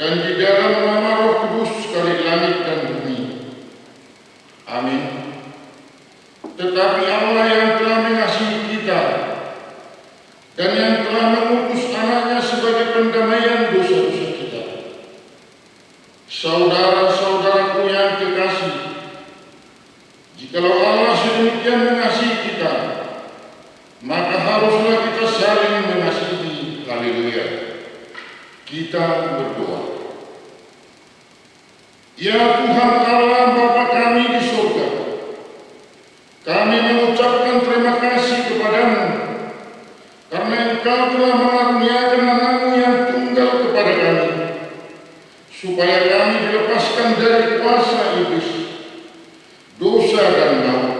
dan di dalam nama Roh Kudus sekali langit dan bumi. Amin. Tetapi Allah yang telah mengasihi kita dan yang telah mengutus anaknya sebagai pendamaian dosa-dosa kita. Saudara-saudaraku yang kekasih, jikalau Allah sedemikian mengasihi kita, maka haruslah kita saling mengasihi. Haleluya. Kita berdoa. Ya Tuhan Allah Bapa kami di surga, kami mengucapkan terima kasih kepadamu karena Engkau telah mengaruniakan anakmu yang tunggal kepada kami, supaya kami dilepaskan dari kuasa iblis, dosa dan maut.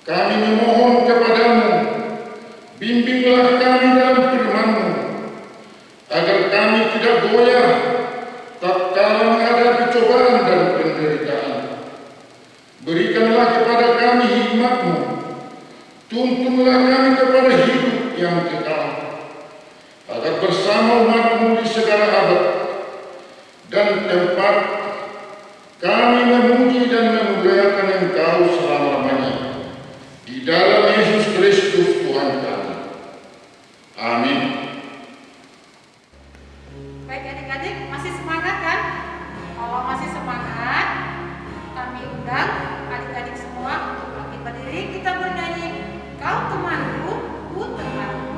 Kami memohon kepadamu, bimbinglah kami dalam firman-Mu, agar kami tidak goyah tatkala menghadapi cobaan dan penderitaan. Berikanlah kepada kami hikmat-Mu, tuntunlah kami kepada hidup yang kekal, agar bersama umat-Mu di segala abad dan tempat kami memuji dan memuliakan Engkau selama-lamanya. Di dalam Yesus Kristus Tuhan kami. Amin. Baik adik-adik, masih semangat kan? Kalau masih semangat, kami undang adik-adik semua untuk bangkit berdiri. Kita bernyanyi, Kau temanku, ku temanku.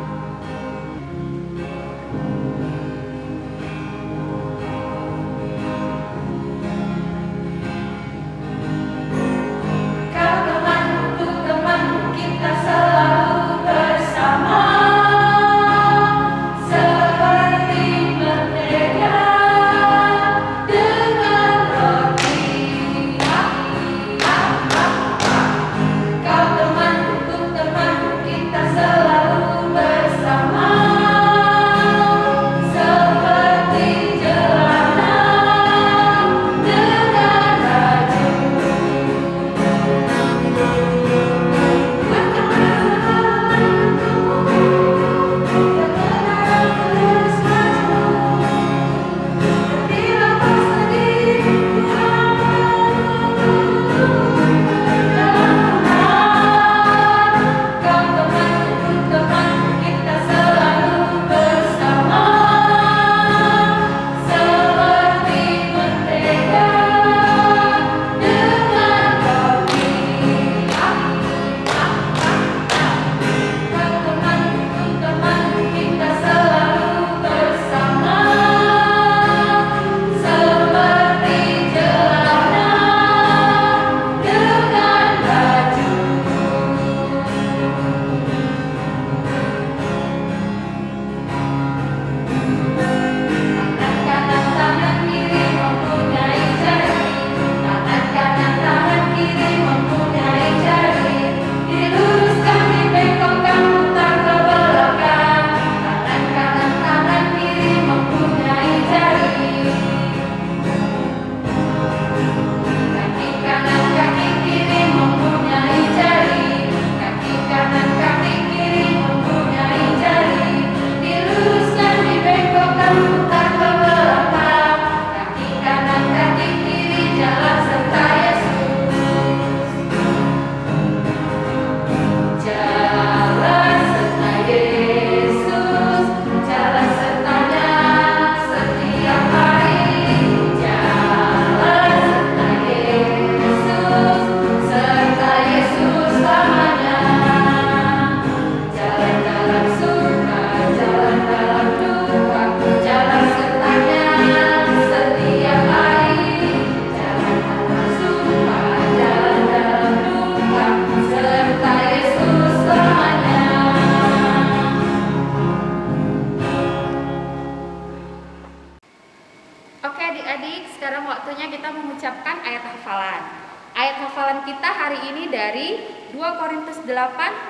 Sekarang waktunya kita mengucapkan ayat hafalan. Ayat hafalan kita hari ini dari 2 Korintus 8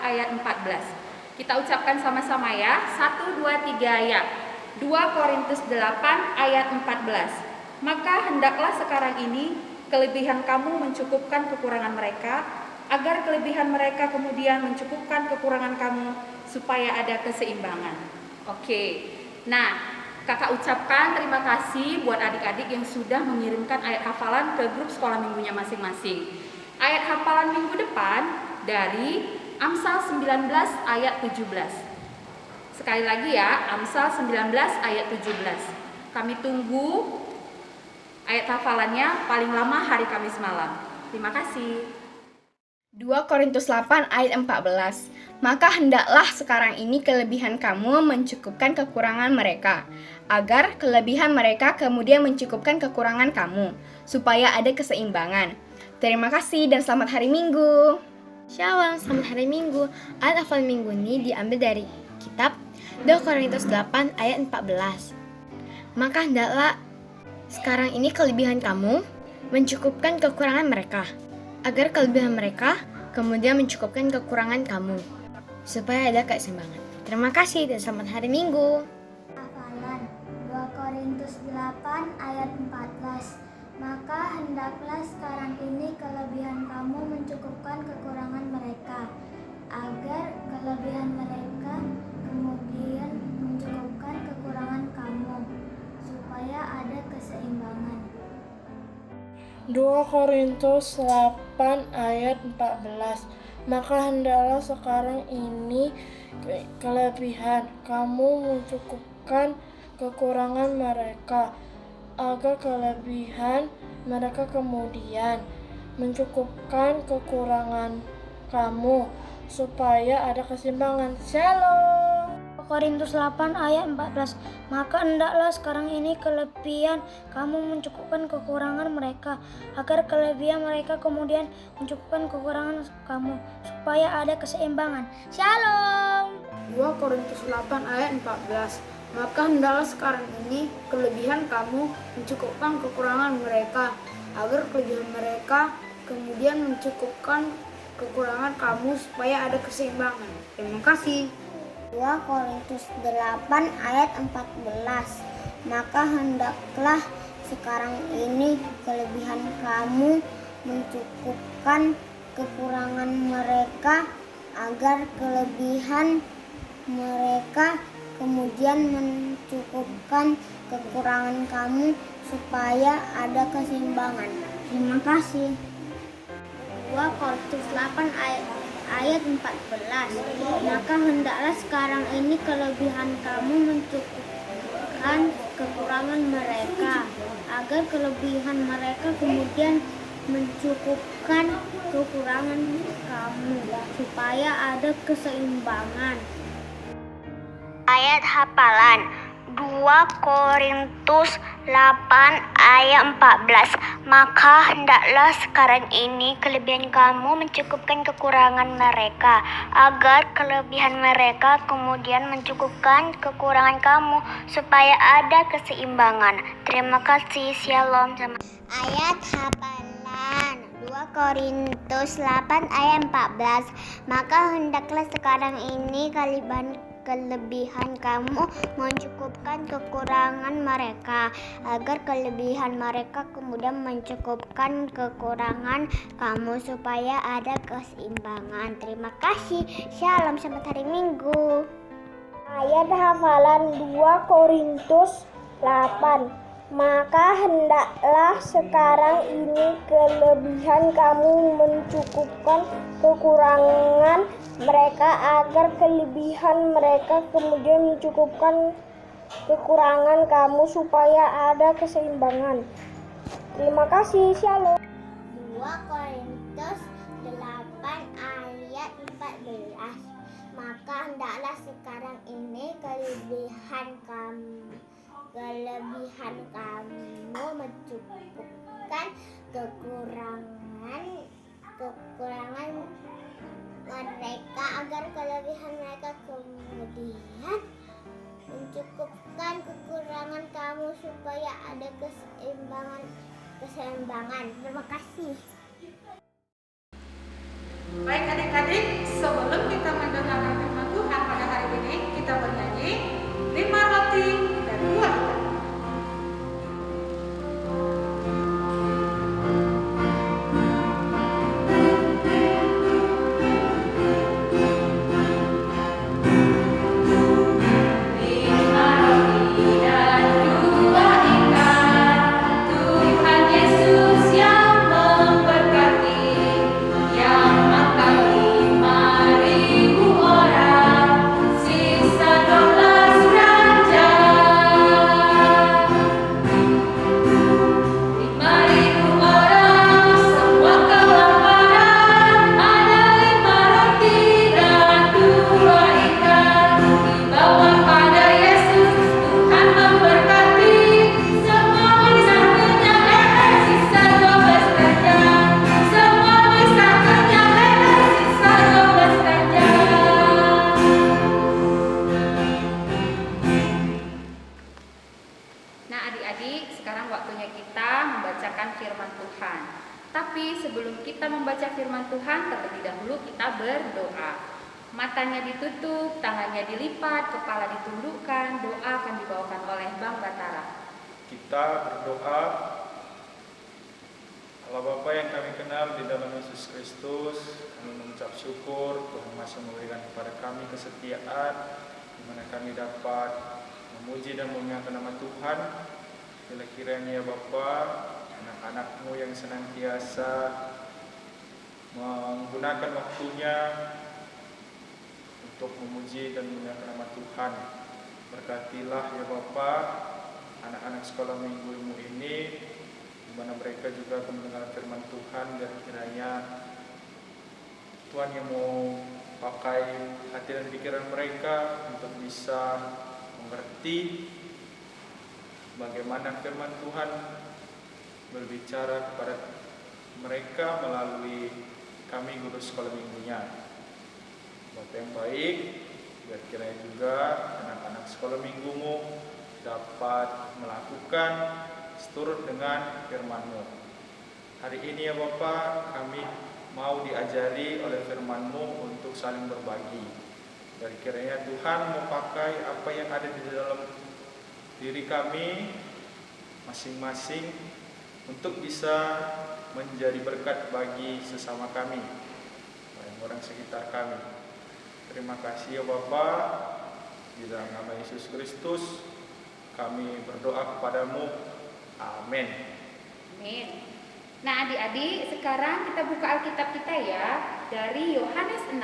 ayat 14. Kita ucapkan sama-sama ya. 1, 2, 3 ya. 2 Korintus 8 ayat 14. Maka hendaklah sekarang ini kelebihan kamu mencukupkan kekurangan mereka, agar kelebihan mereka kemudian mencukupkan kekurangan kamu, supaya ada keseimbangan. Oke. Nah, Kakak ucapkan terima kasih buat adik-adik yang sudah mengirimkan ayat hafalan ke grup sekolah minggunya masing-masing. Ayat hafalan minggu depan dari Amsal 19 ayat 17. Sekali lagi ya, Amsal 19 ayat 17. Kami tunggu ayat hafalannya paling lama hari Kamis malam. Terima kasih. 2 Korintus 8 ayat 14. Maka hendaklah sekarang ini kelebihan kamu mencukupkan kekurangan mereka, agar kelebihan mereka kemudian mencukupkan kekurangan kamu, supaya ada keseimbangan. Terima kasih dan selamat hari Minggu. Shalom, selamat hari Minggu. Ayat hafalan minggu ini diambil dari kitab 2 Korintus 8 ayat 14. Maka hendaklah sekarang ini kelebihan kamu mencukupkan kekurangan mereka, agar kelebihan mereka kemudian mencukupkan kekurangan kamu, supaya ada keseimbangan. Terima kasih dan selamat hari Minggu. Hafalan 2 Korintus 8 ayat 14. Maka hendaklah sekarang ini kelebihan kamu mencukupkan kekurangan mereka, agar kelebihan mereka kemudian mencukupkan kekurangan kamu, supaya ada keseimbangan. 2 Korintus 8 ayat 14. Maka hendaklah sekarang ini kelebihan kamu mencukupkan kekurangan mereka, agar kelebihan mereka kemudian mencukupkan kekurangan kamu, supaya ada keseimbangan. Shalom. Korintus 8 ayat 14. Maka hendaklah sekarang ini kelebihan kamu mencukupkan kekurangan mereka, agar kelebihan mereka kemudian mencukupkan kekurangan kamu, supaya ada keseimbangan. Shalom. 2 Korintus 8 ayat 14. Maka hendaklah sekarang ini kelebihan kamu mencukupkan kekurangan mereka, agar kelebihan mereka kemudian mencukupkan kekurangan kamu, supaya ada keseimbangan. Terima kasih. 2 Korintus 8 ayat 14. Maka hendaklah sekarang ini kelebihan kamu mencukupkan kekurangan mereka, agar kelebihan mereka kemudian mencukupkan kekurangan kamu, supaya ada keseimbangan. Terima kasih. 2 Korintus 8 ayat 14. Maka hendaklah sekarang ini kelebihan kamu mencukupkan kekurangan mereka, agar kelebihan mereka kemudian mencukupkan kekurangan kamu, supaya ada keseimbangan. Ayat hafalan 2 Korintus 8 ayat 14. Maka hendaklah sekarang ini kelebihan kamu mencukupkan kekurangan mereka, agar kelebihan mereka kemudian mencukupkan kekurangan kamu, supaya ada keseimbangan. Terima kasih. Shalom. Ayat hafalan 2 Korintus 8 ayat 14. Maka hendaklah sekarang ini kelebihan kamu mencukupkan kekurangan mereka, agar kelebihan mereka kemudian mencukupkan kekurangan kamu, supaya ada keseimbangan. Terima kasih. Shalom, selamat hari Minggu. Ayat hafalan 2 Korintus 8. Maka hendaklah sekarang ini kelebihan kamu mencukupkan kekurangan mereka, agar kelebihan mereka kemudian mencukupkan kekurangan kamu, supaya ada keseimbangan. Terima kasih. Shalom. 2 Korintus 8 ayat 14. Maka hendaklah sekarang ini kelebihan kamu mencukupkan kekurangan mereka, agar kelebihan mereka kemudian mencukupkan kekurangan kamu, supaya ada keseimbangan. Terima kasih. Baik adik-adik, sebelum kita mendengarkan firman Tuhan pada hari ini, kita bernyanyi 5 roti dan 2 ikan. Lima roti dan Nah adik-adik, sekarang waktunya kita membacakan firman Tuhan. Tapi sebelum kita membaca firman Tuhan, terlebih dahulu kita berdoa. Matanya ditutup, tangannya dilipat, kepala ditundukkan, doa akan dibawakan oleh Bang Batara. Kita berdoa. Allah Bapa yang kami kenal di dalam Yesus Kristus, kami mengucap syukur Tuhan masih memberikan kepada kami kesetiaan, di mana kami dapat memuji dan memuliakan nama Tuhan. Bila kiranya ya Bapa, anak-anak-Mu yang senantiasa menggunakan waktunya untuk memuji dan memuliakan nama Tuhan. Berkatilah ya Bapa anak-anak sekolah minggu ini, di mana mereka juga akan mendengar firman Tuhan, dan kiranya Tuhan yang mau pakai hati dan pikiran mereka untuk bisa mengerti bagaimana firman Tuhan berbicara kepada mereka melalui kami guru sekolah minggunya. Bapak yang baik, biar kiranya juga anak-anak sekolah minggumu dapat melakukan seturut dengan firman-Mu. Hari ini ya Bapak, kami mau diajari oleh firman-Mu untuk saling berbagi. Dan kiranya Tuhan mau pakai apa yang ada di dalam diri kami masing-masing untuk bisa menjadi berkat bagi sesama kami, orang-orang sekitar kami. Terima kasih ya Bapak, di dalam nama Yesus Kristus kami berdoa kepadamu. Amin. Amin. Nah adik-adik, sekarang kita buka Alkitab kita ya, dari Yohanes 6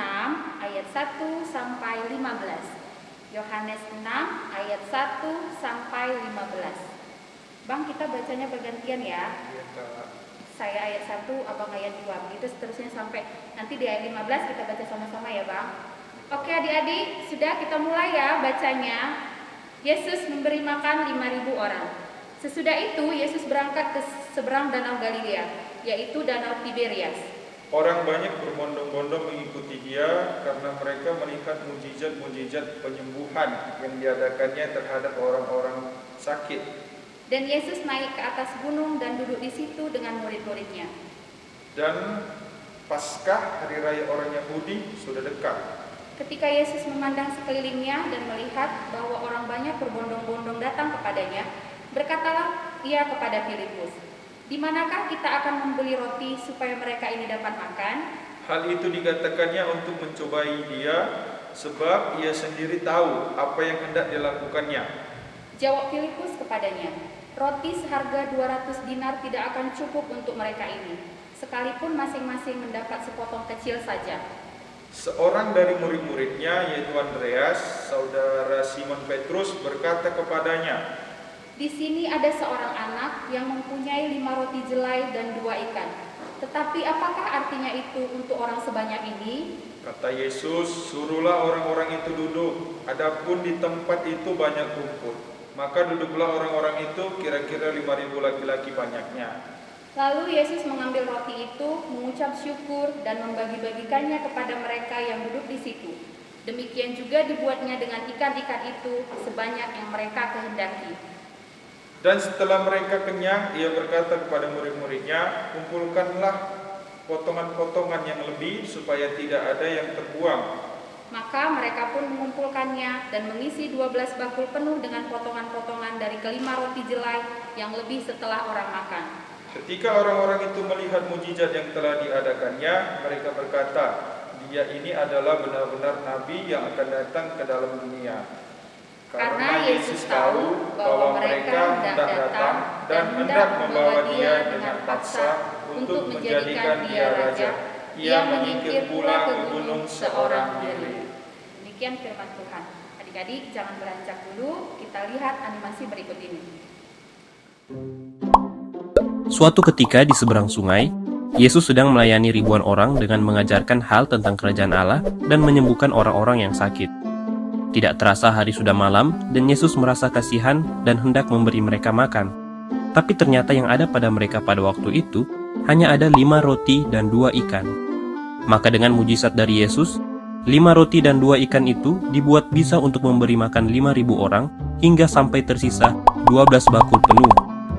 ayat 1 sampai 15. Yohanes 6 ayat 1 sampai 15. Bang, kita bacanya bergantian ya. Iya, Kak. Saya ayat 1, Abang ayat 2. Begitu seterusnya sampai nanti di ayat 15 kita baca sama-sama ya Bang. Oke adik-adik, sudah kita mulai ya bacanya. Yesus memberi makan 5.000 orang. Sesudah itu Yesus berangkat ke seberang danau Galilea, yaitu danau Tiberias. Orang banyak berbondong-bondong mengikuti dia karena mereka melihat mujizat-mujizat penyembuhan yang diadakannya terhadap orang-orang sakit. Dan Yesus naik ke atas gunung dan duduk di situ dengan murid-muridnya. Dan Paskah, hari raya orang Yahudi, sudah dekat. Ketika Yesus memandang sekelilingnya dan melihat bahwa orang banyak berbondong-bondong datang kepadanya, berkatalah ia kepada Filipus, "Di manakah kita akan membeli roti supaya mereka ini dapat makan?" Hal itu dikatakannya untuk mencobai dia, sebab ia sendiri tahu apa yang hendak dilakukannya. Jawab Filipus kepadanya, "Roti seharga 200 dinar tidak akan cukup untuk mereka ini, sekalipun masing-masing mendapat sepotong kecil saja." Seorang dari murid-muridnya, yaitu Andreas, saudara Simon Petrus, berkata kepadanya, "Di sini ada seorang anak yang mempunyai 5 roti jelai dan 2 ikan. Tetapi apakah artinya itu untuk orang sebanyak ini?" Kata Yesus, "Suruhlah orang-orang itu duduk. Adapun di tempat itu banyak rumput, maka duduklah orang-orang itu, kira-kira 5.000 laki-laki banyaknya." Lalu Yesus mengambil roti itu, mengucap syukur dan membagi-bagikannya kepada mereka yang duduk di situ. Demikian juga dibuatnya dengan ikan-ikan itu sebanyak yang mereka kehendaki. Dan setelah mereka kenyang, ia berkata kepada murid-muridnya, "Kumpulkanlah potongan-potongan yang lebih supaya tidak ada yang terbuang." Maka mereka pun mengumpulkannya dan mengisi 12 bakul penuh dengan potongan-potongan dari kelima roti jelai yang lebih setelah orang makan. Ketika orang-orang itu melihat mujizat yang telah diadakannya, mereka berkata, "Dia ini adalah benar-benar nabi yang akan datang ke dalam dunia." Karena Yesus tahu bahwa mereka hendak datang dan hendak membawa dia dengan paksa untuk menjadikan dia raja, ia menyingkir pula ke gunung seorang diri. Demikian firman Tuhan. Adik-adik jangan beranjak dulu, kita lihat animasi berikut ini. Suatu ketika di seberang sungai, Yesus sedang melayani ribuan orang dengan mengajarkan hal tentang kerajaan Allah dan menyembuhkan orang-orang yang sakit. Tidak terasa hari sudah malam dan Yesus merasa kasihan dan hendak memberi mereka makan. Tapi ternyata yang ada pada mereka pada waktu itu hanya ada 5 roti dan 2 ikan. Maka dengan mujizat dari Yesus, 5 roti dan 2 ikan itu dibuat bisa untuk memberi makan 5.000 orang hingga sampai tersisa 12 bakul penuh.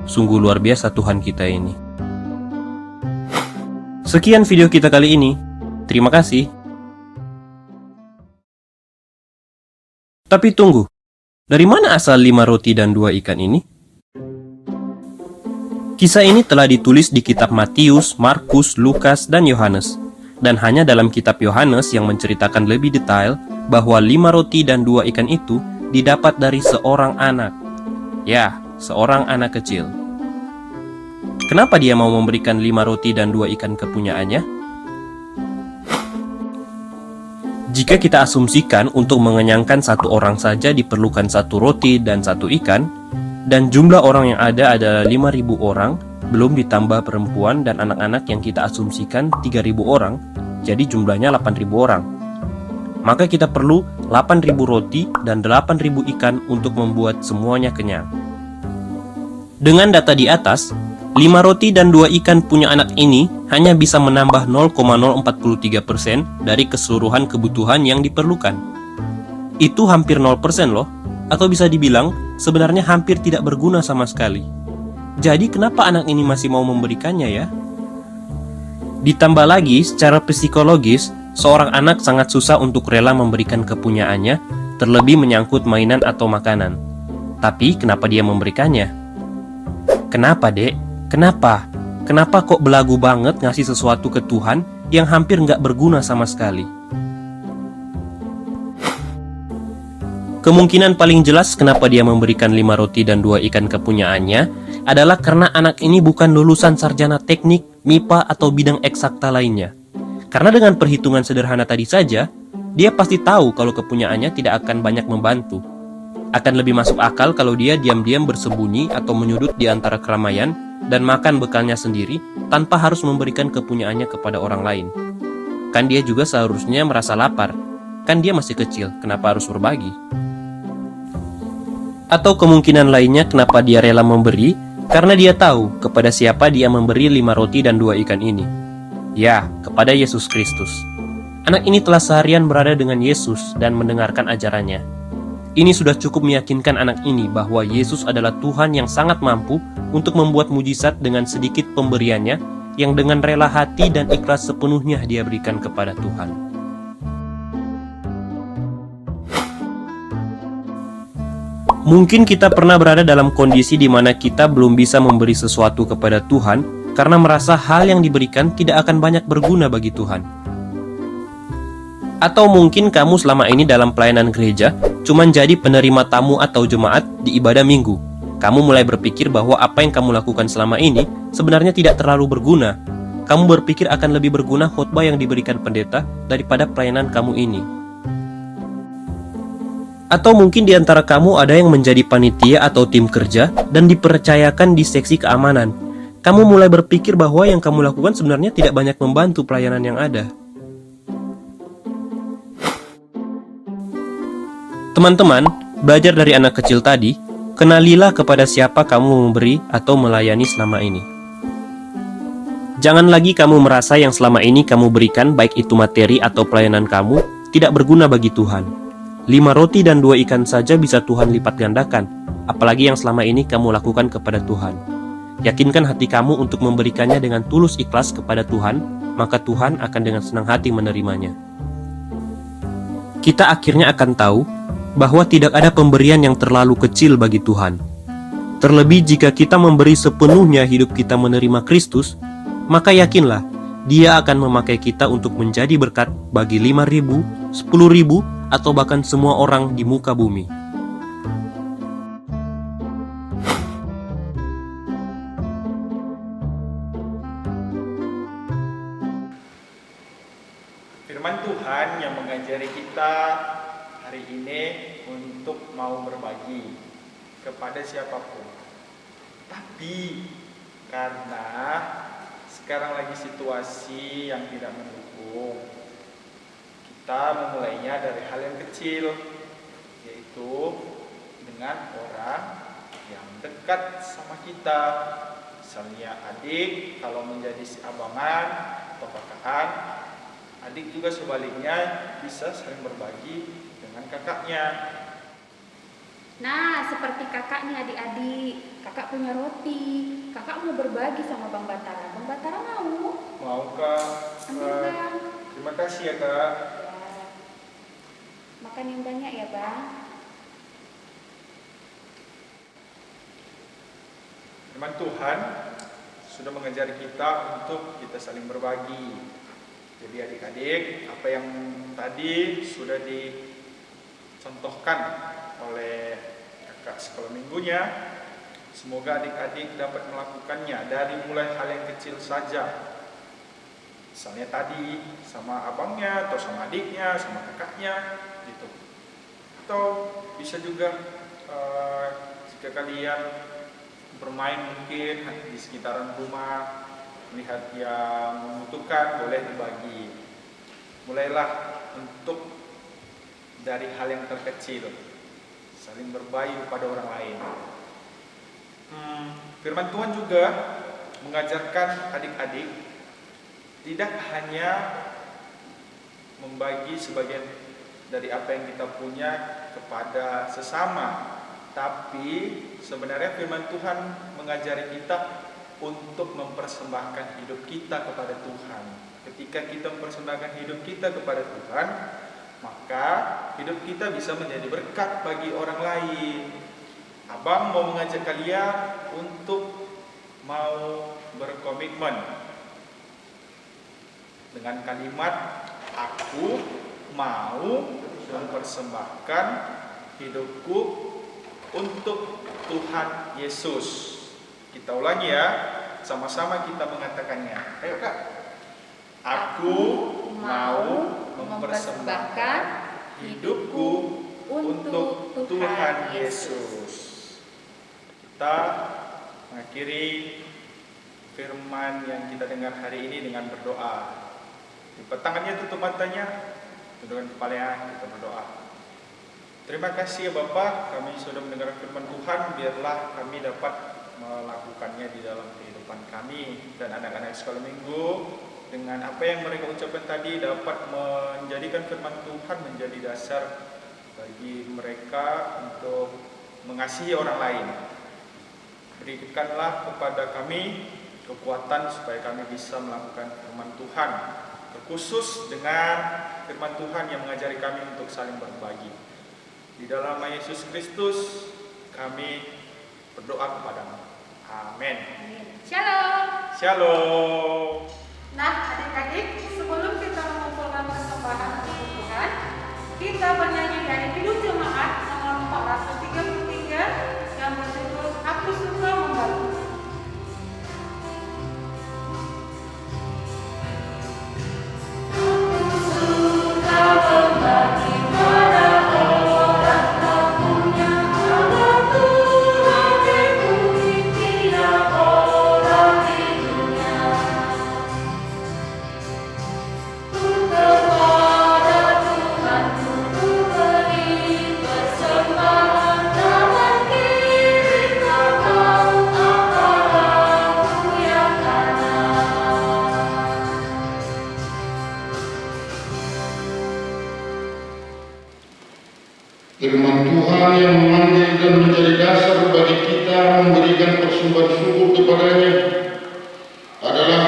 Sungguh luar biasa Tuhan kita ini. Sekian video kita kali ini. Terima kasih. Tapi tunggu, dari mana asal 5 roti dan 2 ikan ini? Kisah ini telah ditulis di kitab Matius, Markus, Lukas, dan Yohanes. Dan hanya dalam kitab Yohanes yang menceritakan lebih detail bahwa 5 roti dan 2 ikan itu didapat dari seorang anak. Ya, seorang anak kecil. Kenapa dia mau memberikan 5 roti dan 2 ikan kepunyaannya? Jika kita asumsikan untuk mengenyangkan satu orang saja diperlukan 1 roti dan 1 ikan, dan jumlah orang yang ada adalah 5.000 orang, belum ditambah perempuan dan anak-anak yang kita asumsikan 3.000 orang, jadi jumlahnya 8.000 orang. Maka kita perlu 8.000 roti dan 8.000 ikan untuk membuat semuanya kenyang. Dengan data di atas, 5 roti dan 2 ikan punya anak ini hanya bisa menambah 0,043% dari keseluruhan kebutuhan yang diperlukan. Itu hampir 0% loh, atau bisa dibilang sebenarnya hampir tidak berguna sama sekali. Jadi kenapa anak ini masih mau memberikannya ya? Ditambah lagi, secara psikologis, seorang anak sangat susah untuk rela memberikan kepunyaannya, terlebih menyangkut mainan atau makanan. Tapi kenapa dia memberikannya? Kenapa, Dek? Kenapa? Kenapa kok belagu banget ngasih sesuatu ke Tuhan yang hampir nggak berguna sama sekali? Kemungkinan paling jelas kenapa dia memberikan 5 roti dan 2 ikan kepunyaannya adalah karena anak ini bukan lulusan sarjana teknik, MIPA, atau bidang eksakta lainnya. Karena dengan perhitungan sederhana tadi saja, dia pasti tahu kalau kepunyaannya tidak akan banyak membantu. Akan lebih masuk akal kalau dia diam-diam bersembunyi atau menyudut di antara keramaian dan makan bekalnya sendiri tanpa harus memberikan kepunyaannya kepada orang lain. Kan dia juga seharusnya merasa lapar. Kan dia masih kecil, kenapa harus berbagi? Atau kemungkinan lainnya kenapa dia rela memberi, karena dia tahu kepada siapa dia memberi 5 roti dan 2 ikan ini. Ya, kepada Yesus Kristus. Anak ini telah seharian berada dengan Yesus dan mendengarkan ajarannya. Ini sudah cukup meyakinkan anak ini bahwa Yesus adalah Tuhan yang sangat mampu untuk membuat mujizat dengan sedikit pemberiannya yang dengan rela hati dan ikhlas sepenuhnya dia berikan kepada Tuhan. Mungkin kita pernah berada dalam kondisi di mana kita belum bisa memberi sesuatu kepada Tuhan karena merasa hal yang diberikan tidak akan banyak berguna bagi Tuhan. Atau mungkin kamu selama ini dalam pelayanan gereja cuman jadi penerima tamu atau jemaat di ibadah minggu. Kamu mulai berpikir bahwa apa yang kamu lakukan selama ini sebenarnya tidak terlalu berguna. Kamu berpikir akan lebih berguna khotbah yang diberikan pendeta daripada pelayanan kamu ini. Atau mungkin di antara kamu ada yang menjadi panitia atau tim kerja dan dipercayakan di seksi keamanan. Kamu mulai berpikir bahwa yang kamu lakukan sebenarnya tidak banyak membantu pelayanan yang ada. Teman-teman, belajar dari anak kecil tadi, kenalilah kepada siapa kamu memberi atau melayani selama ini. Jangan lagi kamu merasa yang selama ini kamu berikan, baik itu materi atau pelayanan kamu, tidak berguna bagi Tuhan. 5 roti dan 2 ikan saja bisa Tuhan lipat gandakan, apalagi yang selama ini kamu lakukan kepada Tuhan. Yakinkan hati kamu untuk memberikannya dengan tulus ikhlas kepada Tuhan, maka Tuhan akan dengan senang hati menerimanya. Kita akhirnya akan tahu bahwa tidak ada pemberian yang terlalu kecil bagi Tuhan. Terlebih jika kita memberi sepenuhnya hidup kita menerima Kristus, maka yakinlah Dia akan memakai kita untuk menjadi berkat bagi 5.000, 10.000, atau bahkan semua orang di muka bumi. Firman Tuhan yang mengajari kita hari ini untuk mau berbagi kepada siapapun. Tapi karena sekarang lagi situasi yang tidak mendukung, kita memulainya dari hal yang kecil, yaitu dengan orang yang dekat sama kita. Misalnya adik, kalau menjadi si abangan atau kakak, adik juga sebaliknya bisa saling berbagi dengan kakaknya. Nah, seperti kakak nih adik-adik, kakak punya roti, kakak mau berbagi sama Bang Batara. Bang Batara mau? Mau Kak. Ambil Bang. Terima kasih ya Kak. Ya. Makan yang banyak ya Bang. Firman Tuhan sudah mengajari kita untuk kita saling berbagi. Jadi adik-adik, apa yang tadi sudah dicontohkan oleh kakak sekolah minggunya, semoga adik-adik dapat melakukannya dari mulai hal yang kecil saja. Misalnya tadi sama abangnya, atau sama adiknya, sama kakaknya, gitu. Atau bisa juga jika kalian bermain mungkin di sekitaran rumah, melihat yang membutuhkan, boleh dibagi. Mulailah untuk dari hal yang terkecil, saling berbagi kepada orang lain. Firman Tuhan juga mengajarkan adik-adik tidak hanya membagi sebagian dari apa yang kita punya kepada sesama, tapi sebenarnya firman Tuhan mengajari kita untuk mempersembahkan hidup kita kepada Tuhan. Ketika kita mempersembahkan hidup kita kepada Tuhan, maka hidup kita bisa menjadi berkat bagi orang lain. Abang mau mengajak kalian untuk mau berkomitmen dengan kalimat, aku mau mempersembahkan hidupku untuk Tuhan Yesus. Kita ulangi ya, sama-sama kita mengatakannya. Ayo Kak. Aku mau mempersembahkan hidupku untuk Tuhan Yesus. Kita mengakhiri firman yang kita dengar hari ini dengan berdoa. Lipat tangannya, tutup matanya, tundukkan kepalanya, kita berdoa. Terima kasih ya Bapak, kami sudah mendengar firman Tuhan, biarlah kami dapat melakukannya di dalam kehidupan kami dan anak-anak sekolah minggu. Dengan apa yang mereka ucapkan tadi dapat menjadikan firman Tuhan menjadi dasar bagi mereka untuk mengasihi orang lain. Berikanlah kepada kami kekuatan supaya kami bisa melakukan firman Tuhan, terkhusus dengan firman Tuhan yang mengajari kami untuk saling berbagi. Di dalam nama Yesus Kristus kami berdoa kepadamu. Amin. Shalom. Shalom. Nah, adik-adik, sebelum kita mengumpulkan persembahan untuk Tuhan, kita bernyanyi dari Hidup Jemaat nomor 433 yang berjudul Aku Suka Membantu. Firman Tuhan yang memanggil dan menjadi dasar bagi kita memberikan persembahan syukur kepadanya adalah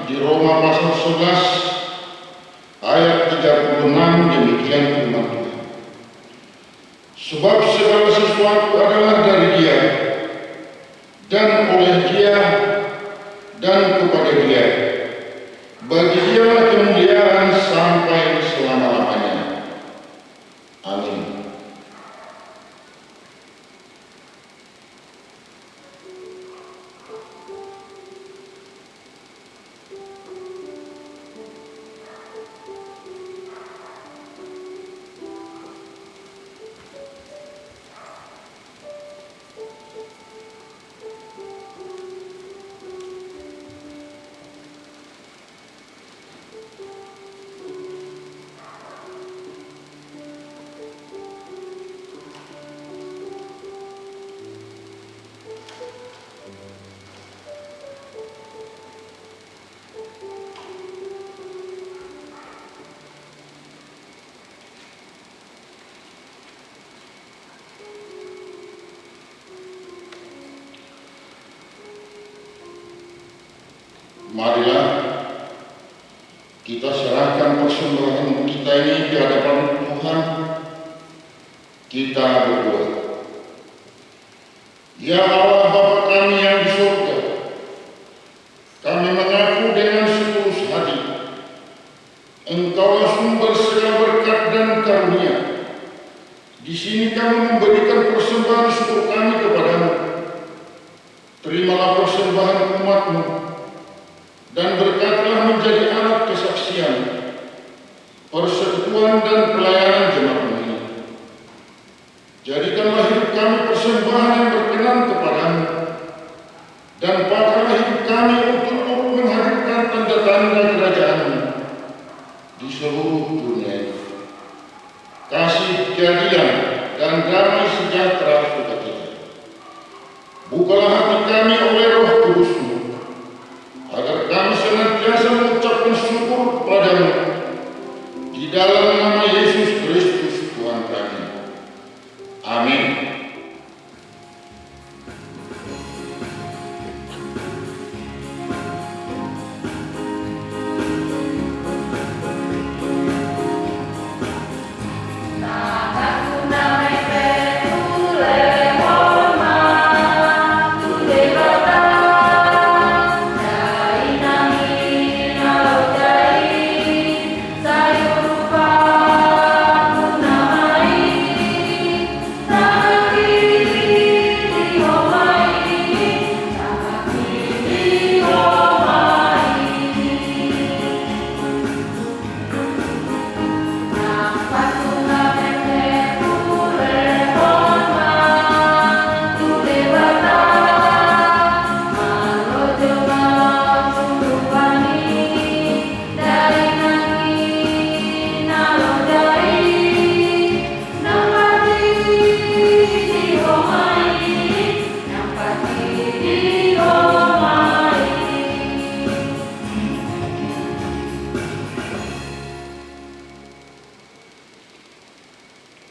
di Roma pasal 11 ayat 36. Demikian firman Tuhan. Sebab segala sesuatu adalah dari Dia dan oleh Dia dan kepada Dia. Bagi Dia kemuliaan sampai selama-lamanya. Amin. Marilah kita serahkan persembahan kita ini di hadapan Tuhan. Kita berdoa. Ya Allah Bapa kami yang di surga, kami mengaku dengan setulus hati, Engkaulah sumber segala berkat dan karunia. Di sini kami memberikan persembahan syukur kami kepadamu. Terimalah persembahan umat-Mu dan berkatlah menjadi alat kesaksian, persekutuan dan pelayanan jemaat-Mu ini. Jadikanlah hidup kami persembahan yang berkenan kepadamu, dan pakailah hidup kami untuk turut menghadirkan tanda-tanda kerajaan-Mu di seluruh dunia ini. Kasih keadilan dan damai sejahtera sukacita. Bukalah hati kami oleh Roh Kudus-Mu, agar kami senantiasa mengucapkan syukur kepadamu di dalam nama Yesus Kristus Tuhan kami. Amin.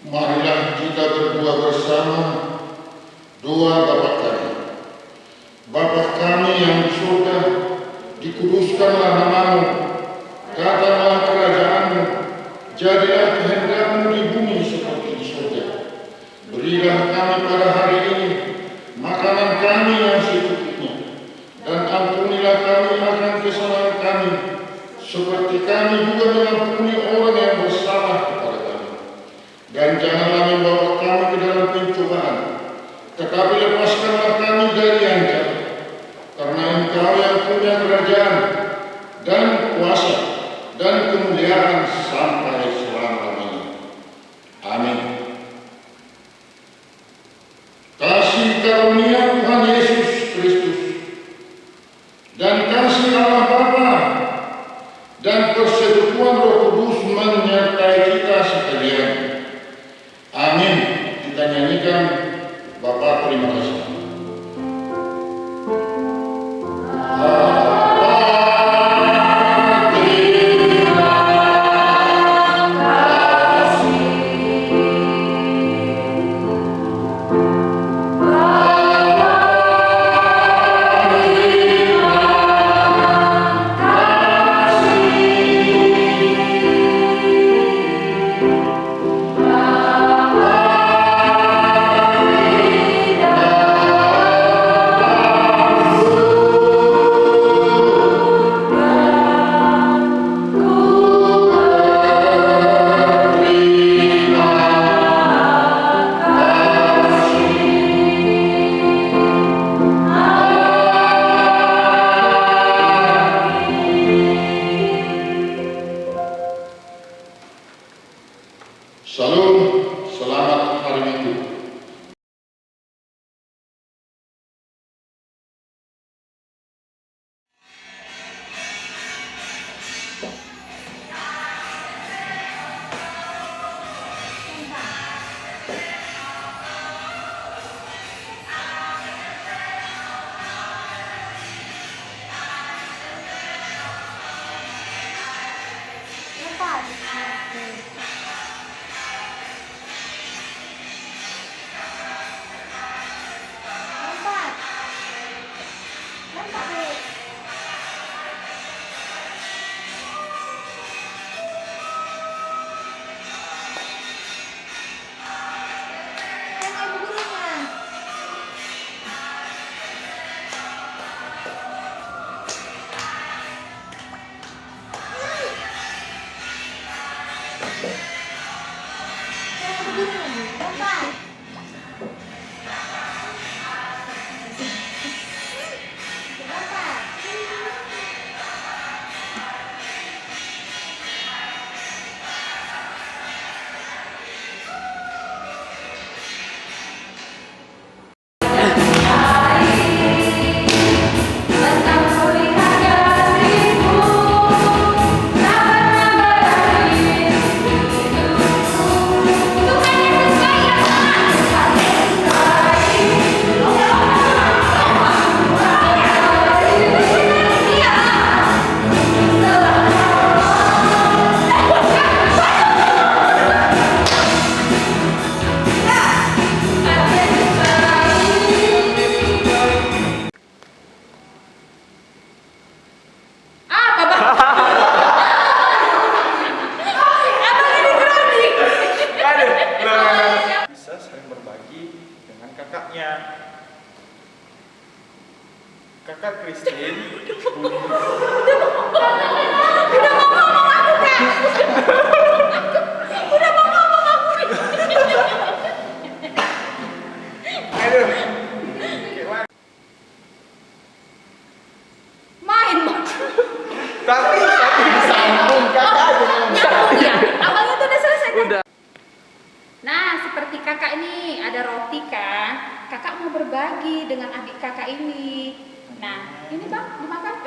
Marilah kita berdoa bersama doa Bapa kami. Bapa kami yang di surga, dikuduskanlah nama-Mu, datanglah kerajaan-Mu, jadilah kehendak-Mu di bumi seperti di surga. Berilah kami pada hari ini makanan kami yang secukupnya, dan ampunilah kami akan kesalahan kami, seperti kami juga mengampuni orang yang bersalah kepada kami. Dan janganlah membawa kami ke dalam pencobaan, tetapi lepaskanlah kami dari yang jahat. Karena Engkau yang punya kerajaan dan kuasa dan kemuliaan sampai selama-lamanya. Amin. Kasih karunia Tuhan Yesus Kristus dan kasih Allah Bapa dan persekutuan Roh Kudus menyertai kita sekalian. Amin. Kita nyanyikan Bapa terima kasih. Salam, selamat hari Minggu. Kakak Christine, Budi. Udah mau ngomong aku, Kak. Udah mau ngomong aku. Aduh. Main, Mak. Tapi disambung kakak aja ngomong. Ya, abangnya tuh udah selesai. Udah. Nah, seperti kakak ini ada roti kan? Kakak mau berbagi dengan adik kakak ini. Nah, ini bang dimakan.